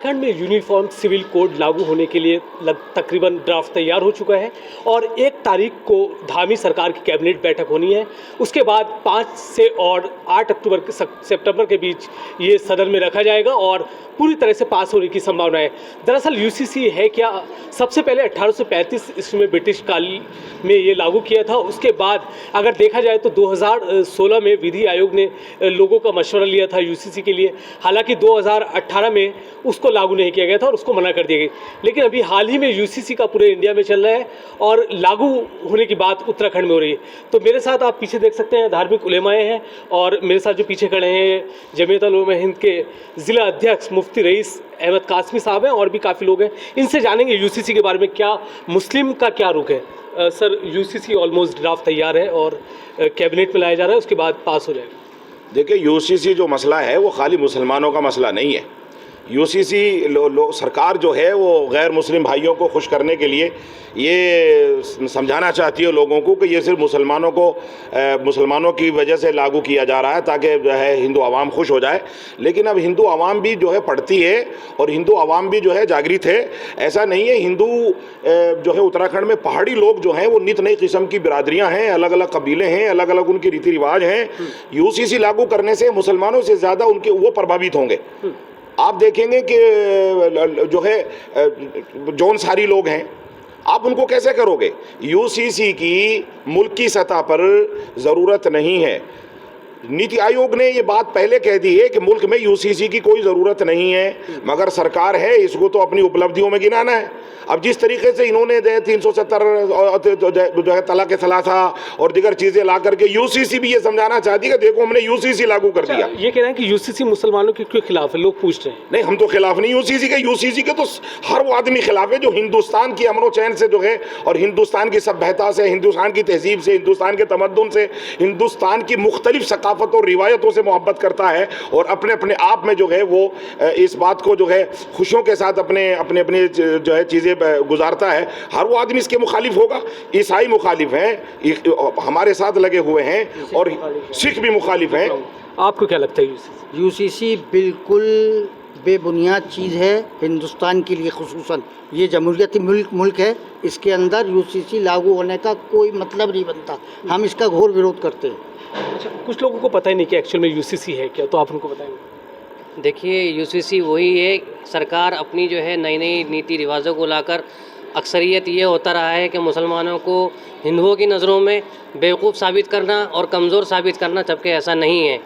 उत्तराखंड में uniform civil code लागू होने के लिए तकरीबन ड्राफ्ट तैयार हो चुका है और 1 तारीख को धामी सरकार की कैबिनेट बैठक होनी है। उसके बाद 5 से और 8 अक्टूबर सितंबर के बीच ये सदन में रखा जाएगा और पूरी तरह से पास होने की संभावना है। दरअसल यूसीसी है क्या, सबसे पहले 1835 ईस्वी में ब्रिटिश काल में ये लागू किया था। उसके बाद अगर देखा जाए तो 2016 में विधि आयोग ने लोगों का मशवरा लिया था यूसीसी के लिए। हालांकि 2018 में उसको लागू नहीं किया गया था और उसको मना कर दिया गया। लेकिन अभी हाल ही में यूसीसी का पूरे इंडिया में चल रहा है और लागू होने की बात उत्तराखंड में हो रही है। तो मेरे साथ आप पीछे देख सकते हैं धार्मिक उलेमाए हैं और मेरे साथ जो पीछे खड़े हैं जमीयत उलमा हिंद के ज़िला अध्यक्ष मुफ्ती रईस अहमद कासमी साहब हैं और भी काफ़ी लोग हैं। इनसे जानेंगे यूसीसी के बारे में, क्या मुस्लिम का क्या रुख है। सर, यूसीसी ऑलमोस्ट ड्राफ्ट तैयार है और कैबिनेट में लाया जा रहा है, उसके बाद पास हो जाएगा। देखिए, यूसीसी जो मसला है वो खाली मुसलमानों का मसला नहीं है। यूसीसी सरकार जो है वो गैर मुस्लिम भाइयों को खुश करने के लिए ये समझाना चाहती है लोगों को कि ये सिर्फ मुसलमानों की वजह से लागू किया जा रहा है ताकि जो है हिंदू आवाम खुश हो जाए। लेकिन अब हिंदू आवाम भी जो है पढ़ती है और हिंदू आवाम भी जो है जागृत है। ऐसा नहीं है, हिंदू जो है उत्तराखंड में पहाड़ी लोग जो हैं वो नित नई किस्म की बिरादरियाँ हैं, अलग अलग कबीले हैं, अलग अलग उनके रीति रिवाज हैं। यूसीसी लागू करने से मुसलमानों से ज़्यादा उनके वो प्रभावित होंगे। आप देखेंगे कि जो है जौनसारी लोग हैं, आप उनको कैसे करोगे। यूसीसी की मुल्क की सतह पर ज़रूरत नहीं है। नीति आयोग ने ये बात पहले कह दी है कि मुल्क में यूसीसी की कोई ज़रूरत नहीं है, मगर सरकार है इसको तो अपनी उपलब्धियों में गिनाना है। अब जिस तरीके से इन्होंने 370 जो है तलाक सलासा और दीगर चीज़ें ला करके यूसीसी भी ये समझाना चाहती है कि देखो हमने यूसीसी लागू कर दिया। ये कह रहे हैं कि यूसीसी मुसलमानों के क्यों खिलाफ है, लोग पूछ रहे हैं। नहीं, हम तो खिलाफ नहीं यूसीसी के तो हर वो आदमी खिलाफ है जो हिंदुस्तान की अमन चैन से जो है और हिंदुस्तान की सभ्यता से, हिंदुस्तान की तहजीब से, हिंदुस्तान के तमद्दुन से, हिंदुस्तान की मुख्तलिफ सकाफत और रिवायतों से मोहब्बत करता है और अपने अपने आप में जो है वो इस बात को जो है खुशियों के साथ अपने अपने अपने जो है चीज़ें गुजारता है। हर वो आदमी इसके मुखालिफ होगा। ईसाई मुखालिफ हैं, हमारे साथ लगे हुए हैं और सिख भी मुखालिफ हैं। आपको क्या लगता है यूसीसी बिल्कुल बेबुनियाद चीज़ है हिंदुस्तान के लिए। खुसूसन ये जमहूरियती मुल्क है, इसके अंदर यूसीसी लागू होने का कोई मतलब नहीं बनता। हम इसका घोर विरोध करते हैं। अच्छा, कुछ लोगों को पता ही नहीं कि एक्चुअल में यूसीसी है क्या, तो आप उनको बताएंगे। देखिए, यूसीसी वही है, सरकार अपनी जो है नई नई नीति रिवाजों को लाकर अक्सरियत ये होता रहा है कि मुसलमानों को हिंदुओं की नज़रों में बेवकूफ़ साबित करना और कमज़ोर साबित करना, जबकि ऐसा नहीं है।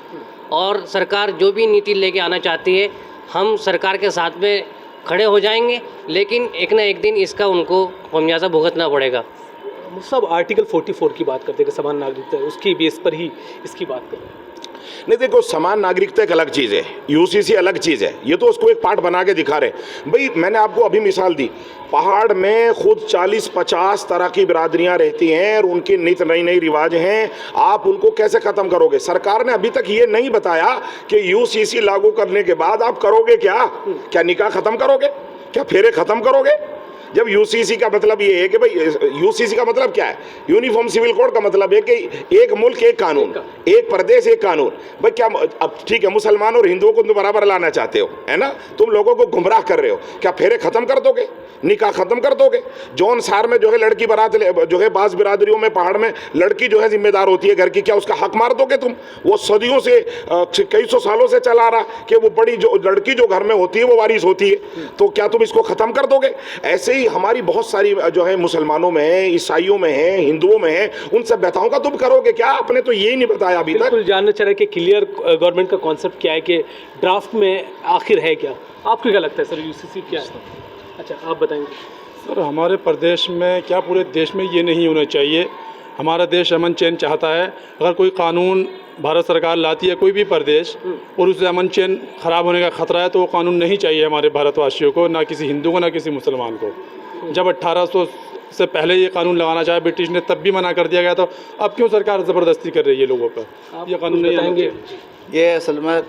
और सरकार जो भी नीति लेके आना चाहती है, हम सरकार के साथ में खड़े हो जाएंगे, लेकिन एक ना एक दिन इसका उनको खमियाजा भुगतना पड़ेगा। सब आर्टिकल 44 की बात करते हैं कि समान नागरिकता है, उसकी बेस पर ही इसकी बात करें। नहीं, देखो, समान नागरिकता एक अलग चीज़ है, यूसीसी अलग चीज़ है। ये तो उसको एक पार्ट बना के दिखा रहे हैं। भाई, मैंने आपको अभी मिसाल दी, पहाड़ में खुद 40-50 तरह की बिरादरियां रहती हैं और उनके नित नई नई रिवाज हैं। आप उनको कैसे ख़त्म करोगे। सरकार ने अभी तक ये नहीं बताया कि यूसीसी लागू करने के बाद आप करोगे क्या निकाह ख़त्म करोगे, क्या फेरे ख़त्म करोगे। जब यूसीसी का मतलब ये है कि भाई यूसीसी का मतलब क्या है, यूनिफॉर्म सिविल कोड का मतलब है कि एक मुल्क एक कानून, एक प्रदेश एक कानून। भाई क्या, अब ठीक है, मुसलमान और हिंदुओं को तुम बराबर लाना चाहते हो, है ना, तुम लोगों को गुमराह कर रहे हो। क्या फेरे ख़त्म कर दोगे, निकाह ख़त्म कर दोगे। जौन सार में जो है लड़की बारात जो है बास बिरादरियों में पहाड़ में लड़की जो है जिम्मेदार होती है घर की, क्या उसका हक मार दोगे तुम। वो सदियों से कई सौ सालों से चला रहा कि वो बड़ी जो लड़की जो घर में होती है वो वारिस होती है, तो क्या तुम इसको ख़त्म कर दोगे। ऐसे हमारी बहुत सारी जो है मुसलमानों में है, ईसाइयों में है, हिंदुओं में है, उन सभ्यताओं का तुम करोगे क्या। आपने तो यही नहीं बताया अभी तक। बिल्कुल जानना चाह रहे कि क्लियर गवर्नमेंट का कॉन्सेप्ट क्या है, कि ड्राफ्ट में आखिर है क्या। आपको क्या लगता है सर, यूसीसी क्या है। अच्छा, आप बताएंगे। सर, हमारे प्रदेश में क्या पूरे देश में ये नहीं होना चाहिए। हमारा देश अमन चैन चाहता है। अगर कोई कानून भारत सरकार लाती है कोई भी प्रदेश और उससे अमन चैन ख़राब होने का ख़तरा है, तो वो कानून नहीं चाहिए हमारे भारतवासियों को, ना किसी हिंदू को ना किसी मुसलमान को। जब 1800 से पहले ये कानून लगाना चाहे ब्रिटिश ने, तब भी मना कर दिया गया, तो अब क्यों सरकार ज़बरदस्ती कर रही है लोगों पर। ये कानून नहीं आएंगे। ये असल में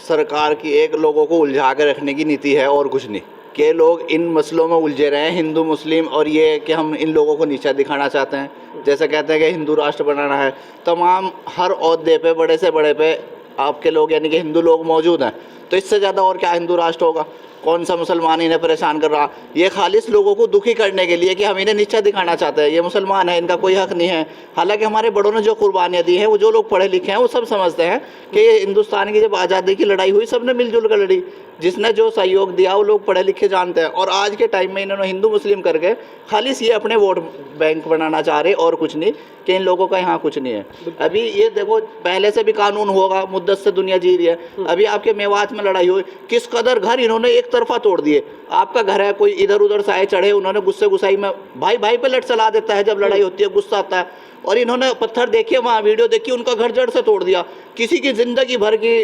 सरकार की एक लोगों को उलझा कर रखने की नीति है और कुछ नहीं। कि लोग इन मसलों में उलझे रहे हैं, हिंदू मुस्लिम, और ये कि हम इन लोगों को नीचा दिखाना चाहते हैं। जैसे कहते हैं कि हिंदू राष्ट्र बनाना है, तमाम हर ओहदे पे बड़े से बड़े पे आपके लोग यानी कि हिंदू लोग मौजूद हैं, तो इससे ज़्यादा और क्या हिंदू राष्ट्र होगा। कौन सा मुसलमान इन्हें परेशान कर रहा। ये खालिस लोगों को दुखी करने के लिए कि हम इन्हें नीचा दिखाना चाहते हैं, ये मुसलमान है, इनका कोई हक नहीं है। हालांकि हमारे बड़ों ने जो कुर्बानियाँ दी हैं, वो जो लोग पढ़े लिखे हैं वो सब समझते हैं कि ये हिंदुस्तान की जब आज़ादी की लड़ाई हुई सबने मिलजुल कर लड़ी, जिसने जो सहयोग दिया वो लोग पढ़े लिखे जानते हैं। और आज के टाइम में इन्होंने हिंदू मुस्लिम करके खालिस ये अपने वोट बैंक बनाना चाह रहे और कुछ नहीं, कि इन लोगों का यहाँ कुछ नहीं है। अभी ये देखो, पहले से भी कानून होगा, मुद्दत से दुनिया जी रही है। अभी आपके मेवात में लड़ाई हुई, किस कदर घर इन्होंने एक तरफा तोड़ दिए। आपका घर है, कोई इधर उधर से आए चढ़े, उन्होंने गुस्से गुस्साई में भाई भाई पे लट चला देता है जब लड़ाई होती है, गुस्सा आता है। और इन्होंने पत्थर देखिए, वहाँ वीडियो देखिए, उनका घर जड़ से तोड़ दिया। किसी की ज़िंदगी भर की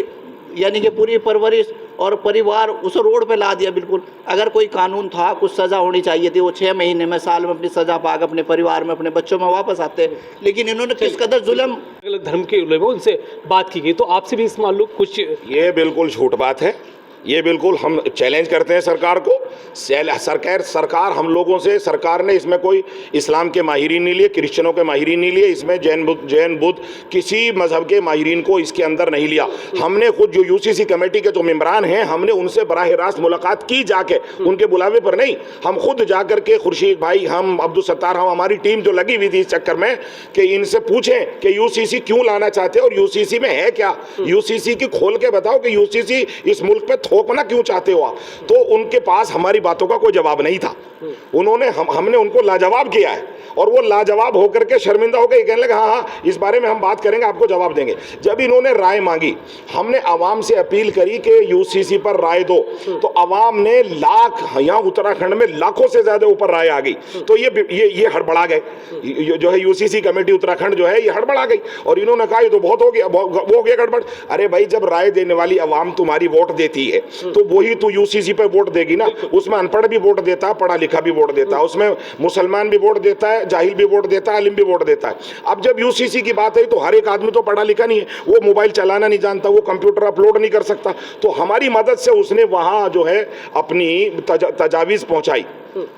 यानी कि पूरी परवरिश और परिवार उस रोड पे ला दिया बिल्कुल। अगर कोई कानून था, कुछ सज़ा होनी चाहिए थी, वो 6 महीने में, साल में अपनी सज़ा पाकर अपने परिवार में, अपने बच्चों में वापस आते। लेकिन इन्होंने किस कदर जुल्म, अलग धर्म के लोगों उनसे बात की गई, तो आपसे भी इस मामले कुछ ये बिल्कुल झूठ बात है। ये बिल्कुल हम चैलेंज करते हैं सरकार को। सरकार हम लोगों से, सरकार ने इसमें कोई इस्लाम के माहिरीन नहीं लिए, क्रिश्चियनों के माहिरीन नहीं लिए, इसमें जैन बुद्ध किसी मजहब के माहिरीन को इसके अंदर नहीं लिया। हमने खुद जो यूसीसी कमेटी के जो मेम्बरान हैं, हमने उनसे बराह रास्त मुलाकात की जाके, उनके बुलावे पर नहीं, हम खुद जाकर के खुर्शीद भाई, हम अब्दुल सत्तार, हम हमारी टीम जो लगी हुई थी इस चक्कर में कि इनसे पूछें कि यूसीसी क्यों लाना चाहते हैं और यूसीसी में है क्या, यूसीसी की खोल के बताओ कि यूसीसी इस मुल्क पे थोपना क्यों चाहते हो। तो उनके पास हमारी बातों का कोई जवाब नहीं था। उन्होंने हमने उनको लाजवाब किया है और वो लाजवाब होकर के शर्मिंदा होकर ये कहने लगे हाँ हाँ इस बारे में हम बात करेंगे, आपको जवाब देंगे। जब इन्होंने राय मांगी, हमने आवाम से अपील करी कि यूसीसी पर राय दो, तो आवाम ने यहाँ उत्तराखंड में लाखों से ज्यादा ऊपर राय आ गई। तो ये हड़बड़ा गए, जो है यूसीसी कमेटी उत्तराखंड जो है ये हड़बड़ा गई और इन्होंने कहा ये तो बहुत हो गया, वो हो गया गड़बड़। अरे भाई, जब राय देने वाली आवाम तुम्हारी वोट देती है तो वही तो यूसीसी पे वोट देगी ना। उसमें अनपढ़ भी वोट देता है, पढ़ा लिखा भी वोट देता है, उसमें मुसलमान भी वोट देता है, जाहिल भी वोट देता है, अलिम भी वोट देता है। अब जब यूसीसी की बात है तो हर एक आदमी तो पढ़ा लिखा नहीं है, वो मोबाइल चलाना नहीं जानता, वो कंप्यूटर अपलोड नहीं कर सकता। तो हमारी मदद से उसने वहां जो है अपनी तजावीज़ पहुंचाई,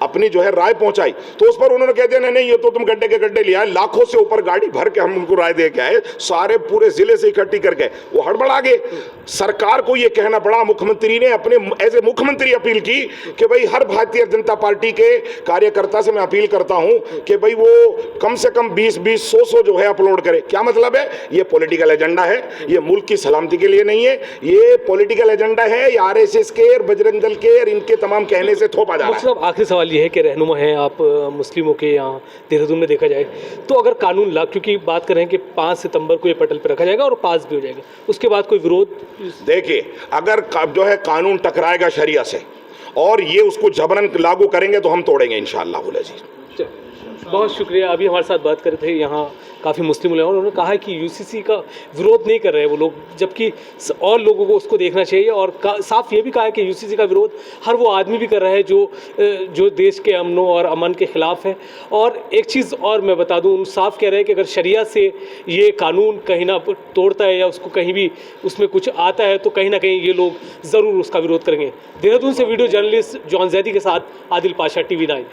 अपनी जो है राय पहुंचाई। तो उस पर उन्होंने कह दिया नहीं ये तो तुम गड्ढे के गड्ढे लिया है, लाखों से ऊपर गाड़ी भर के हम उनको राय दे के आए, सारे पूरे जिले से इकट्ठी करके, वो हड़बड़ा गए। सरकार को ये कहना पड़ा, मुख्यमंत्री ने अपने एज ए मुख्यमंत्री अपील की कि भाई हर भारतीय जनता पार्टी के कार्यकर्ता से मैं अपील करता हूं कि भाई वो कम से कम 20-20, 100 जो है अपलोड करे। क्या मतलब है? ये पॉलिटिकल एजेंडा है, ये मुल्क की सलामती के लिए नहीं है, ये पॉलिटिकल एजेंडा है, ये आरएसएस के और बजरंग दल के और इनके तमाम कहने से थोपा जा रहा है। आखिरी सवाल ये है कि रहनुमा हैं आप मुस्लिमों के यहाँ देहरादून में देखा जाए तो, अगर कानून क्योंकि बात कर रहे हैं कि 5 सितंबर को ये पटल पर रखा जाएगा और पास भी हो जाएगा, उसके बाद कोई विरोध? देखिए, अगर जो है कानून टकराएगा शरिया से और ये उसको जबरन लागू करेंगे तो हम तोड़ेंगे इंशाअल्लाह अज़ीज़। बहुत शुक्रिया। अभी हमारे साथ बात कर रहे थे यहाँ काफ़ी मुस्लिम लोग, उन्होंने कहा कि यूसीसी का विरोध नहीं कर रहे हैं वो लोग, जबकि और लोगों को उसको देखना चाहिए। और साफ ये भी कहा है कि यूसीसी का विरोध हर वो आदमी भी कर रहा है जो देश के अमनों और अमन के ख़िलाफ़ है। और एक चीज़ और मैं बता दूँ, उन साफ कह रहे हैं कि अगर शरिया से ये कानून कहीं ना तोड़ता है या उसको कहीं भी उसमें कुछ आता है तो कहीं ना कहीं ये लोग ज़रूर उसका विरोध करेंगे। देहरादून से वीडियो जर्नलिस्ट जॉन जैदी के साथ आदिल पाशा, TV9।